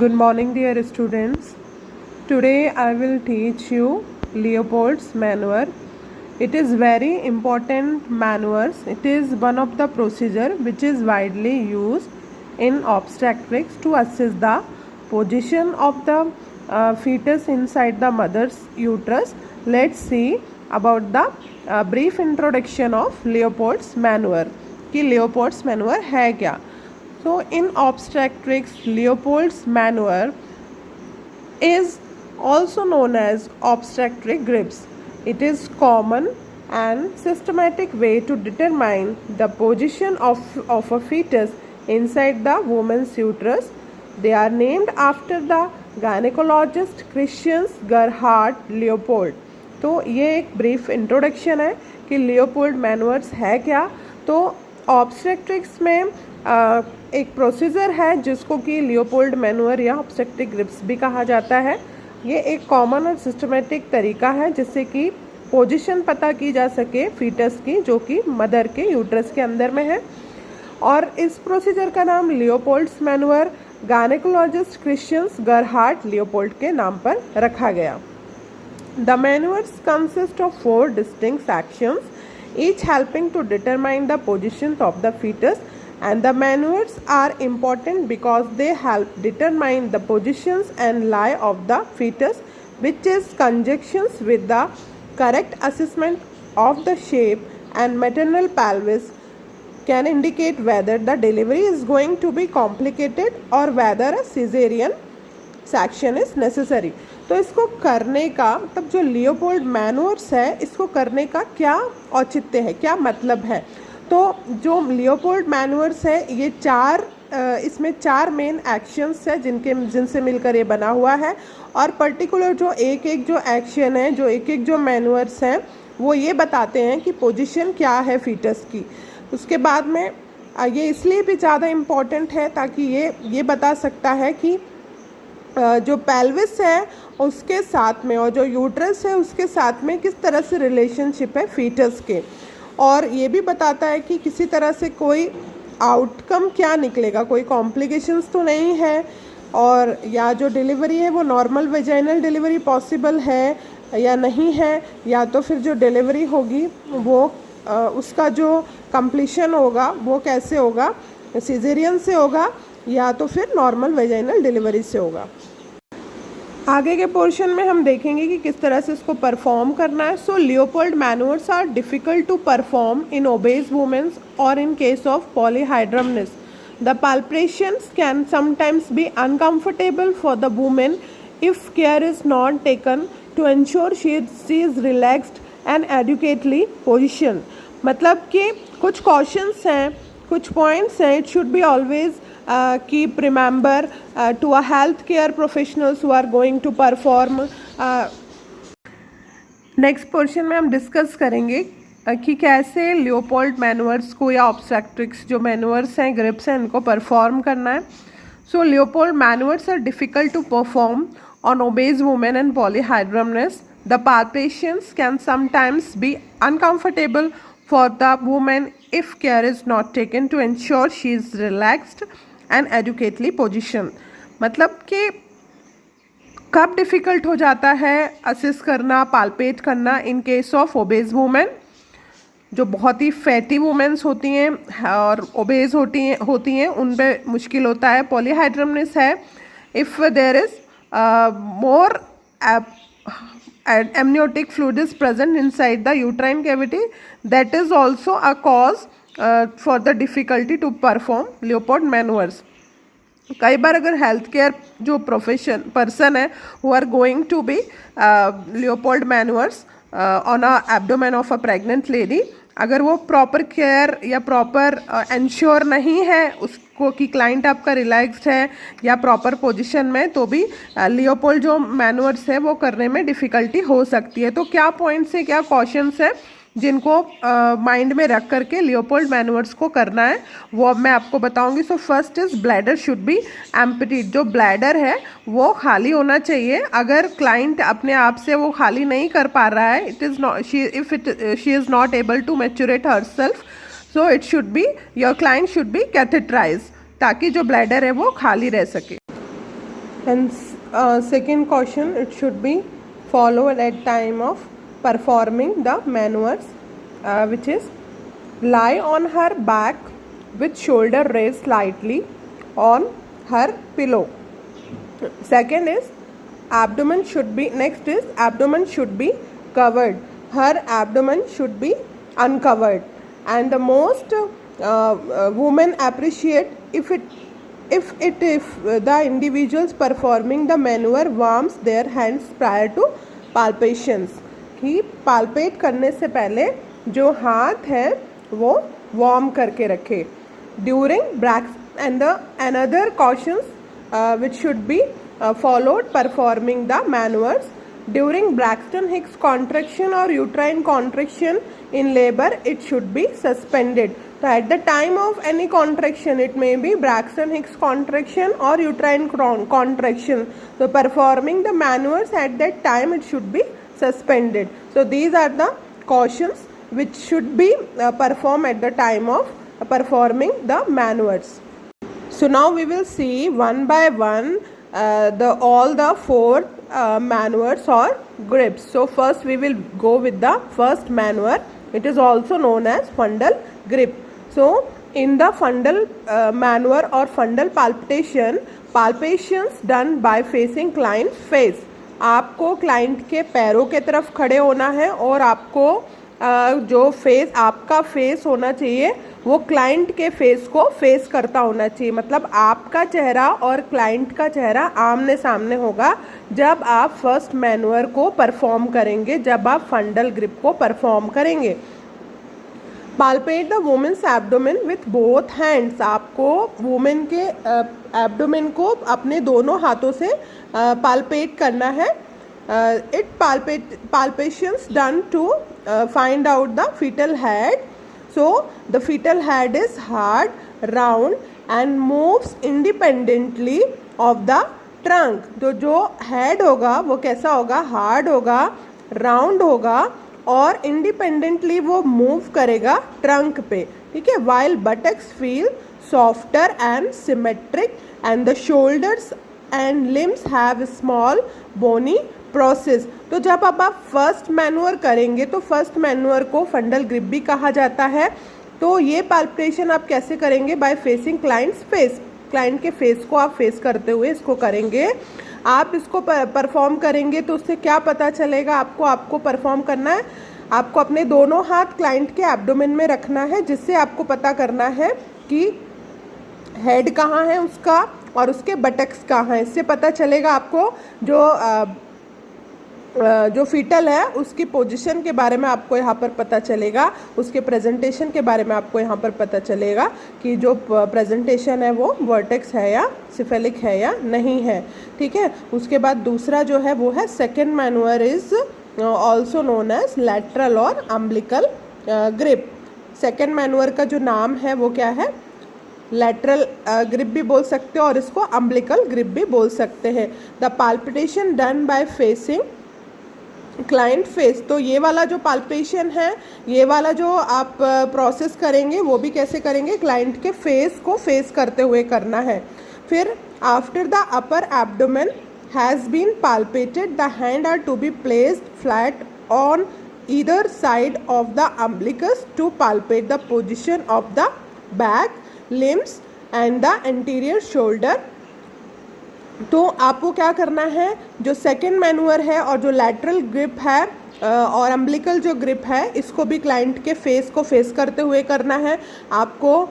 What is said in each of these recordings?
Good morning, dear students. Today I will teach you Leopold's maneuver. It is very important maneuvers. It is one of the procedure which is widely used in obstetrics to assess the position of the fetus inside the mother's uterus. Let's see about the brief introduction of Leopold's maneuver. कि Leopold's maneuver है क्या? So in obstetrics, Leopold's maneuver is also known as obstetric grips. It is common and systematic way to determine the position of a fetus inside the woman's uterus. They are named after the gynecologist Christian Gerhard Leopold. तो ये एक brief introduction है कि Leopold मैनुअर्स है क्या. तो obstetrics में एक प्रोसीजर है जिसको कि लियोपोल्ड मैनुअर या ऑब्स्टेट्रिक ग्रिप्स भी कहा जाता है. ये एक कॉमन और सिस्टमेटिक तरीका है जिससे कि पोजीशन पता की जा सके फीटस की जो कि मदर के यूट्रस के अंदर में है. और इस प्रोसीजर का नाम Leopold's manoeuvre gynaecologist Christian Gerhard Leopold के नाम पर रखा गया. The maneuvers consist of 4 distinct actions, each helping to determine the positions of the fetus, and the maneuvers are important because they help determine the positions and lie of the fetus, which is conjunctions with the correct assessment of the shape and maternal pelvis can indicate whether the delivery is going to be complicated or whether a cesarean section is necessary. तो इसको करने का मतलब जो Leopold मैनुअर्स है इसको करने का क्या औचित्य है, क्या मतलब है. तो जो लियोपोल्ड मैनुअर्स है ये इसमें 4 मेन एक्शंस है जिनसे मिलकर ये बना हुआ है. और पर्टिकुलर जो एक जो एक्शन है जो एक जो मैनुअर्स हैं वो ये बताते हैं कि पोजीशन क्या है फीटस की. उसके बाद में ये इसलिए भी ज़्यादा इम्पॉर्टेंट है ताकि ये बता सकता है कि जो पेल्विस है उसके साथ में और जो यूट्रस है उसके साथ में किस तरह से रिलेशनशिप है फीटस के. और ये भी बताता है कि किसी तरह से कोई आउटकम क्या निकलेगा, कोई कॉम्प्लिकेशंस तो नहीं है, और या जो डिलीवरी है वो नॉर्मल वेजाइनल डिलीवरी पॉसिबल है या नहीं है, या तो फिर जो डिलीवरी होगी वो उसका जो कंप्लीशन होगा वो कैसे होगा, सिजेरियन से होगा या तो फिर नॉर्मल वेजाइनल डिलीवरी से होगा. आगे के पोर्शन में हम देखेंगे कि किस तरह से इसको परफॉर्म करना है. So Leopold manoeuvres are difficult to perform in obese womens और in case of polyhydramnios. The palpations can sometimes be uncomfortable for the women if care is not taken to ensure she is relaxed and adequately position. मतलब कि कुछ cautions हैं, कुछ points हैं. It should be always keep remember to a healthcare professionals who are going to perform. Next portion में हम discuss करेंगे कि कैसे लियोपोल्ड मैनुअर्स को या ऑब्स्टेट्रिक्स जो मैनुअर्स हैं ग्रिप्स हैं इनको परफॉर्म करना है. So Leopold manoeuvres are difficult to perform on obese women and polyhydramnios. The palpations can sometimes be uncomfortable for the woman if care is not taken to ensure she is relaxed and adequately positioned. मतलब कि कब difficult हो जाता है असिस करना, palpate करना इन case of obeys women, जो बहुत ही फैटी वुमेन्स होती हैं और ओबेज होती हैं उन पे मुश्किल होता है. पॉलीहाइड्रमनेस है if there is more amniotic fluid is present inside the uterine cavity, that is also a cause for the difficulty to perform Leopold maneuvers. कई बार अगर हेल्थ केयर जो पर्सन है who are going to be Leopold maneuvers on a abdomen of a pregnant lady, अगर वो proper care या proper ensure नहीं है उसको कि क्लाइंट आपका रिलैक्स्ड है या प्रॉपर पोजीशन में, तो भी लियोपोल्ड जो मैनुअर्स है वो करने में डिफ़िकल्टी हो सकती है. तो क्या पॉइंट्स है, क्या कॉशंस है जिनको माइंड में रख करके लियोपोल्ड मैनुअर्स को करना है वो अब मैं आपको बताऊंगी. So first is bladder should be emptied. जो ब्लैडर है वो खाली होना चाहिए. अगर क्लाइंट अपने आप से वो खाली नहीं कर पा रहा है, it is not she is not able to micturate herself, so it should be your client should be catheterise ताकि जो ब्लैडर है वो खाली रह सके. And second question, it should be followed at time of performing the maneuvers, which is lie on her back with shoulder raised slightly on her pillow. Second is abdomen should be, next is abdomen should be covered. Her abdomen should be uncovered. And the most women appreciate if the individuals performing the maneuver warms their hands prior to palpations. कि palpate करने से पहले जो हाथ है वो warm करके रखे. During and the another cautions which should be followed performing the maneuvers. During Braxton Hicks contraction or uterine contraction in labor, it should be suspended. So at the time of any contraction, it may be Braxton Hicks contraction or uterine contraction. So performing the maneuvers at that time, it should be suspended. So these are the cautions which should be performed at the time of performing the maneuvers. So now we will see one by one all the four maneuvers or grips. So first we will go with the first maneuver. It is also known as fundal grip. So in the fundal maneuver or fundal palpation, palpations done by facing client face. आपको client के पैरों के तरफ खड़े होना है और आपको जो फेस, आपका फेस होना चाहिए वो क्लाइंट के फेस को फेस करता होना चाहिए. मतलब आपका चेहरा और क्लाइंट का चेहरा आमने सामने होगा जब आप फर्स्ट मैनुअर को परफॉर्म करेंगे, जब आप फंडल ग्रिप को परफॉर्म करेंगे. Palpate the woman's abdomen with both hands. आपको वुमेन के एब्डोमेन को अपने दोनों हाथों से पाल्पेट करना है. It palpations done to find out the fetal head. So the fetal head is hard, round and moves independently of the trunk. तो जो head होगा वो कैसा होगा, hard होगा, round होगा और independently वो move करेगा trunk पे. ठीक है. While buttocks feel softer and symmetric and the shoulders and limbs have small bony process. तो जब अब आप फर्स्ट मैनुअर करेंगे तो फर्स्ट मैनुअर को फंडल ग्रिप भी कहा जाता है. तो ये पाल्पेशन आप कैसे करेंगे, by facing client's face. Client के फेस को आप फेस करते हुए इसको करेंगे. आप इसको परफॉर्म करेंगे तो उससे क्या पता चलेगा आपको परफॉर्म करना है. आपको अपने दोनों हाथ क्लाइंट के एब्डोमेन में रखना है जिससे आपको पता करना है कि हेड कहाँ है उसका और उसके बटक्स कहाँ हैं. इससे पता चलेगा आपको जो फीटल है उसकी पोजीशन के बारे में आपको यहाँ पर पता चलेगा, उसके प्रेजेंटेशन के बारे में आपको यहाँ पर पता चलेगा कि जो प्रेजेंटेशन है वो वर्टेक्स है या सिफेलिक है या नहीं है. ठीक है. उसके बाद दूसरा जो है वो है second manoeuvre is also known as lateral और अम्बिलिकल ग्रिप. सेकेंड मैनुअर का जो नाम है वो क्या है, लैटरल ग्रिप भी बोल सकते हो और इसको अम्बिलिकल ग्रिप भी बोल सकते हैं. The palpitation done by facing client face. तो ये वाला जो पाल्पेशन है, ये वाला जो आप प्रोसेस करेंगे वो भी कैसे करेंगे, क्लाइंट के फेस को फेस करते हुए करना है. फिर after the upper abdomen has been palpated the hand are to be placed flat on either side of the umbilicus to palpate the position of the back, limbs and the anterior shoulder. तो आपको क्या करना है, जो second manure है और जो lateral grip है और अम्बिलिकल जो ग्रिप है इसको भी क्लाइंट के फेस को फेस करते हुए करना है. आपको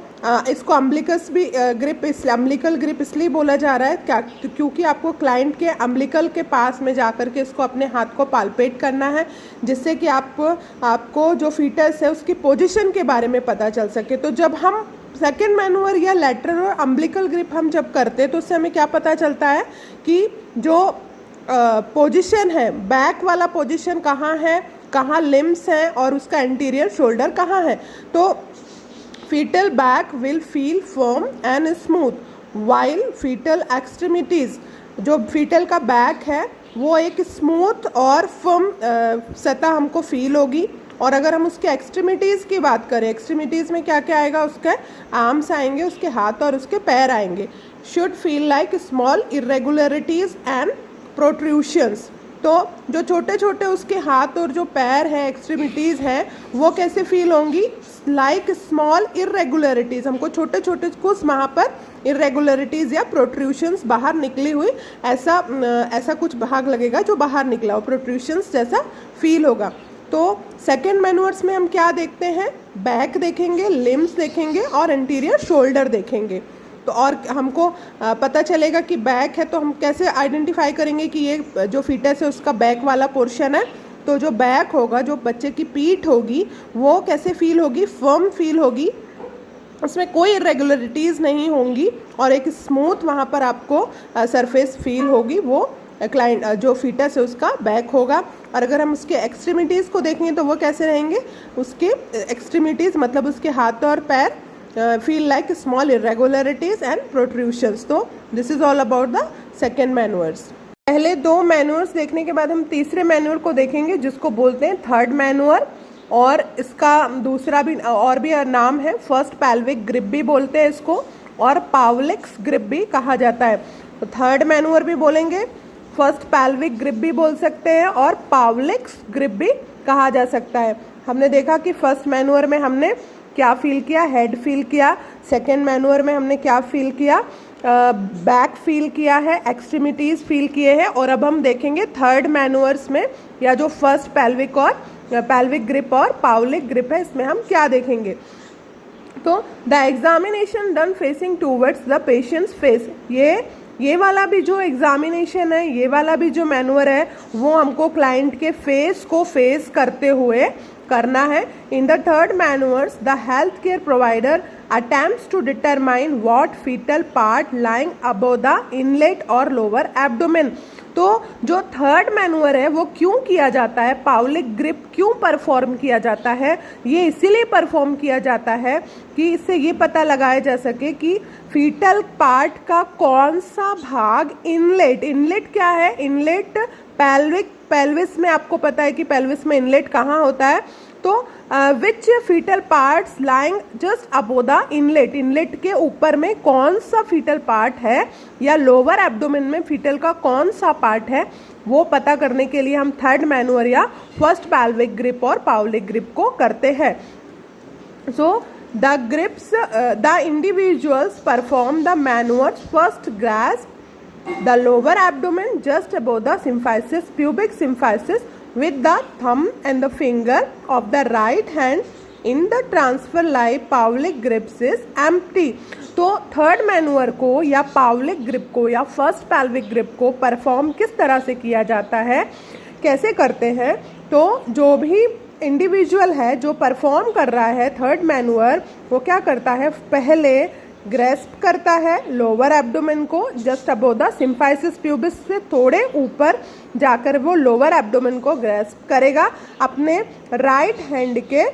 इसको अम्बिलिकस भी अम्बिलिकल ग्रिप इसलिए बोला जा रहा है क्योंकि आपको क्लाइंट के अम्बिलिकल के पास में जाकर के इसको अपने हाथ को पाल्पेट करना है जिससे कि आपको जो फीटस है उसकी पोजीशन के बारे में पता चल सके. तो जब हम सेकेंड मैनुअर या लैटरल और अम्बिलिकल ग्रिप हम जब करते हैं तो उससे हमें क्या पता चलता है कि जो पोजीशन है, बैक वाला पोजीशन कहाँ है, कहाँ लिम्स हैं और उसका एंटीरियर शोल्डर कहाँ है. तो foetal back will feel firm and smooth while foetal extremities. जो फीटल का बैक है वो एक स्मूथ और फर्म सतह हमको फील होगी. और अगर हम उसके एक्सट्रीमिटीज़ की बात करें, एक्सट्रीमिटीज़ में क्या क्या आएगा, उसके आर्म्स आएंगे, उसके हाथ और उसके पैर आएंगे. Should feel like small irregularities and protrusions. तो जो छोटे छोटे उसके हाथ और जो पैर हैं, एक्सट्रीमिटीज़ हैं, वो कैसे फील होंगी? लाइक स्मॉल इरेगुलरिटीज़, हमको छोटे छोटे कुछ वहाँ पर इरेगुलरिटीज़ या प्रोट्रूशंस बाहर निकली हुई ऐसा कुछ भाग लगेगा जो बाहर निकला हो, प्रोट्रूशंस जैसा फील होगा। तो सेकेंड मैनुअर्स में हम क्या देखते हैं? बैक देखेंगे, लिम्स देखेंगे और इंटीरियर शोल्डर देखेंगे। तो और हमको पता चलेगा कि बैक है, तो हम कैसे आइडेंटिफाई करेंगे कि ये जो फीटस है उसका बैक वाला पोर्शन है। तो जो बैक होगा, जो बच्चे की पीठ होगी, वो कैसे फील होगी? फर्म फील होगी, उसमें कोई इरेगुलरिटीज़ नहीं होंगी और एक स्मूथ वहाँ पर आपको सरफेस फील होगी। वो क्लाइंट जो फीटस है उसका बैक होगा। और अगर हम उसके एक्सट्रीमिटीज़ को देखेंगे तो वो कैसे रहेंगे? उसके एक्सट्रीमिटीज़ मतलब उसके हाथ और पैर feel like small irregularities and protrusions। तो this is all about the second manuals। पहले दो मैनुअर्स देखने के बाद हम तीसरे मैनुअर को देखेंगे जिसको बोलते हैं थर्ड मैनुअर, और इसका दूसरा भी और भी नाम है, फर्स्ट पैल्विक ग्रिप भी बोलते हैं इसको, और पावलिक्स ग्रिप भी कहा जाता है। तो थर्ड मैनुअर भी बोलेंगे, फर्स्ट पैल्विक ग्रिप भी बोल सकते हैं और पावलिक्स ग्रिप भी कहा जा सकता है। हमने देखा कि फर्स्ट मैनुअर में हमने क्या फील किया? हेड फील किया। सेकेंड मैनुअर में हमने क्या फील किया? बैक फील किया है, एक्सट्रीमिटीज़ फील किए हैं। और अब हम देखेंगे थर्ड मैनुअर्स में, या जो फर्स्ट पैल्विक ग्रिप और पावलिक ग्रिप है, इसमें हम क्या देखेंगे? तो the examination done facing towards the patients face, ये वाला भी जो एग्जामिनेशन है, ये वाला भी जो मैनुअर है, वो हमको क्लाइंट के फेस को फेस करते हुए करना है। In the third manoeuvres the health care provider attempts to determine what foetal part lying above the inlet और लोअर एब्डोमेन। तो जो थर्ड मैनुअर है वो क्यों किया जाता है? पावलिक ग्रिप क्यों परफॉर्म किया जाता है? ये इसीलिए परफॉर्म किया जाता है कि इससे ये पता लगाया जा सके कि फीटल पार्ट का कौन सा भाग इनलेट क्या है? इनलेट पेल्विस में आपको पता है कि पेल्विस में इनलेट कहाँ होता है। तो which foetal parts lying just above the inlet के ऊपर में कौन सा फीटल पार्ट है, या लोअर एब्डोमेन में फीटल का कौन सा पार्ट है, वो पता करने के लिए हम थर्ड मैनुअर या फर्स्ट पैल्विक ग्रिप और पावलिक ग्रिप को करते हैं। सो the individuals perform the manuals first grasp the lower abdomen just above the symphysis, pubic symphysis, with the thumb and the finger of the right hand in the transfer lie Pavlik grips is empty। तो third manure को या पावलिक grip को या first pelvic grip को perform किस तरह से किया जाता है, कैसे करते हैं? तो जो भी इंडिविजुअल है जो परफॉर्म कर रहा है थर्ड मैनुअर, वो क्या करता है? पहले ग्रेस्प करता है लोअर एब्डोमेन को, just above the symphysis pubis से थोड़े ऊपर जाकर वो लोअर एब्डोमेन को ग्रेस्प करेगा अपने राइट हैंड के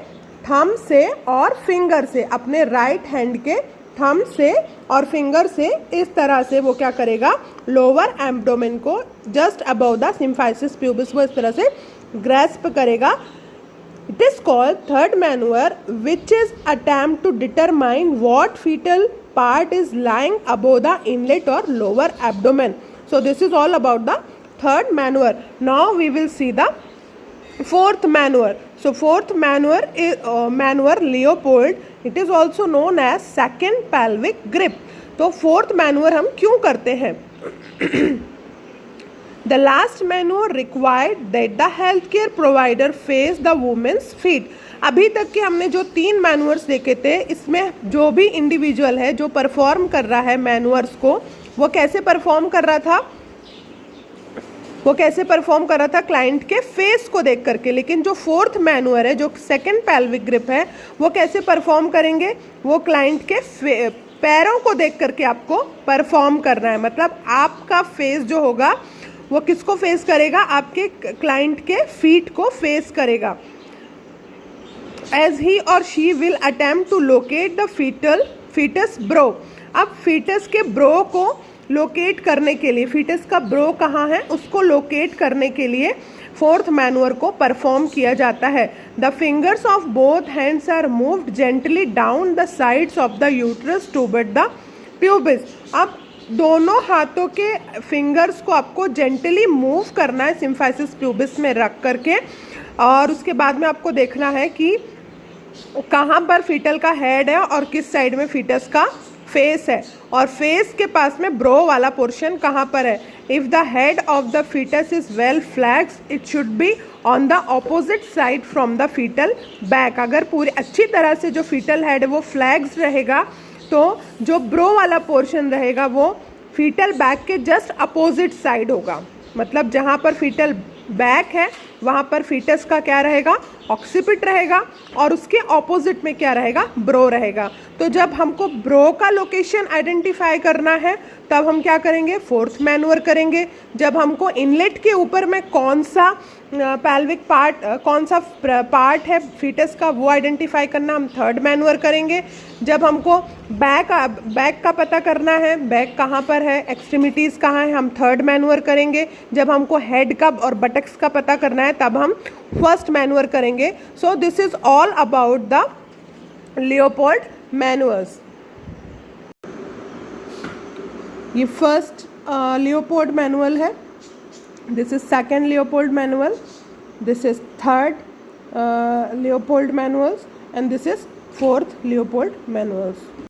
थंब से और फिंगर से, अपने राइट हैंड के थंब से और फिंगर से इस तरह से वो क्या करेगा? लोअर एब्डोमेन को just above the symphysis pubis वो इस तरह से ग्रेस्प करेगा। It is called third maneuver, which is attempt to determine what fetal part is lying above the inlet or lower abdomen. So this is all about the third maneuver. Now we will see the fourth maneuver. So fourth maneuver is maneuver Leopold. It is also known as second pelvic grip. तो fourth maneuver हम क्यों करते हैं? The last maneuver required that the healthcare provider face the woman's feet। अभी तक के हमने जो 3 मैनुअर्स देखे थे, इसमें जो भी इंडिविजुअल है जो परफॉर्म कर रहा है मैनुअर्स को, वो कैसे परफॉर्म कर रहा था? क्लाइंट के फेस को देख करके। लेकिन जो फोर्थ मैनुअर है, जो सेकंड पैल्विक ग्रिप है, वो कैसे परफॉर्म करेंगे? वो क्लाइंट के पैरों को देख करके आपको परफॉर्म करना है। मतलब आपका फेस जो होगा वो किसको फेस करेगा? आपके क्लाइंट के फीट को फेस करेगा। एज ही और she will attempt to locate the foetus brow. अब फीटस के ब्रो को लोकेट करने के लिए, फीटस का ब्रो कहाँ है उसको लोकेट करने के लिए फोर्थ मैनुअर को परफॉर्म किया जाता है। The fingers of both hands are moved gently down the sides of the uterus toward the pubis. अब दोनों हाथों के फिंगर्स को आपको जेंटली मूव करना है सिम्फाइसिस प्यूबिस में रख करके, और उसके बाद में आपको देखना है कि कहाँ पर फीटल का हेड है और किस साइड में फीटस का फेस है, और फेस के पास में ब्रो वाला पोर्शन कहाँ पर है. If the head of the foetus is well flexed it should be on the opposite side from the foetal back. अगर पूरी अच्छी तरह से जो फीटल हेड है वो फ्लैक्स्ड रहेगा तो जो ब्रो वाला पोर्शन रहेगा वो फीटल बैक के जस्ट अपोजिट साइड होगा. मतलब जहाँ पर फीटल बैक है वहाँ पर फीटस का क्या रहेगा, ऑक्सीपिट रहेगा, और उसके ऑपोजिट में क्या रहेगा, ब्रो रहेगा. तो जब हमको ब्रो का लोकेशन आइडेंटिफाई करना है तब हम क्या करेंगे, फोर्थ मैनूवर करेंगे. जब हमको इनलेट के ऊपर में कौन सा पैल्विक पार्ट, कौन सा पार्ट है फीटस का वो आइडेंटिफाई करना, हम थर्ड मैनूवर करेंगे. जब हमको बैक का पता करना है, बैक कहाँ पर है, एक्सट्रीमिटीज़ कहाँ है, हम थर्ड मैनूवर करेंगे. जब हमको हेड का और बटक्स का पता करना है तब हम फर्स्ट मैनूवर करेंगे. So this is all about the Leopold manoeuvres. ये फर्स्ट लियोपोल्ड मैनुअल है. This is second Leopold manual. This is third Leopold manuals and this is fourth Leopold manuals.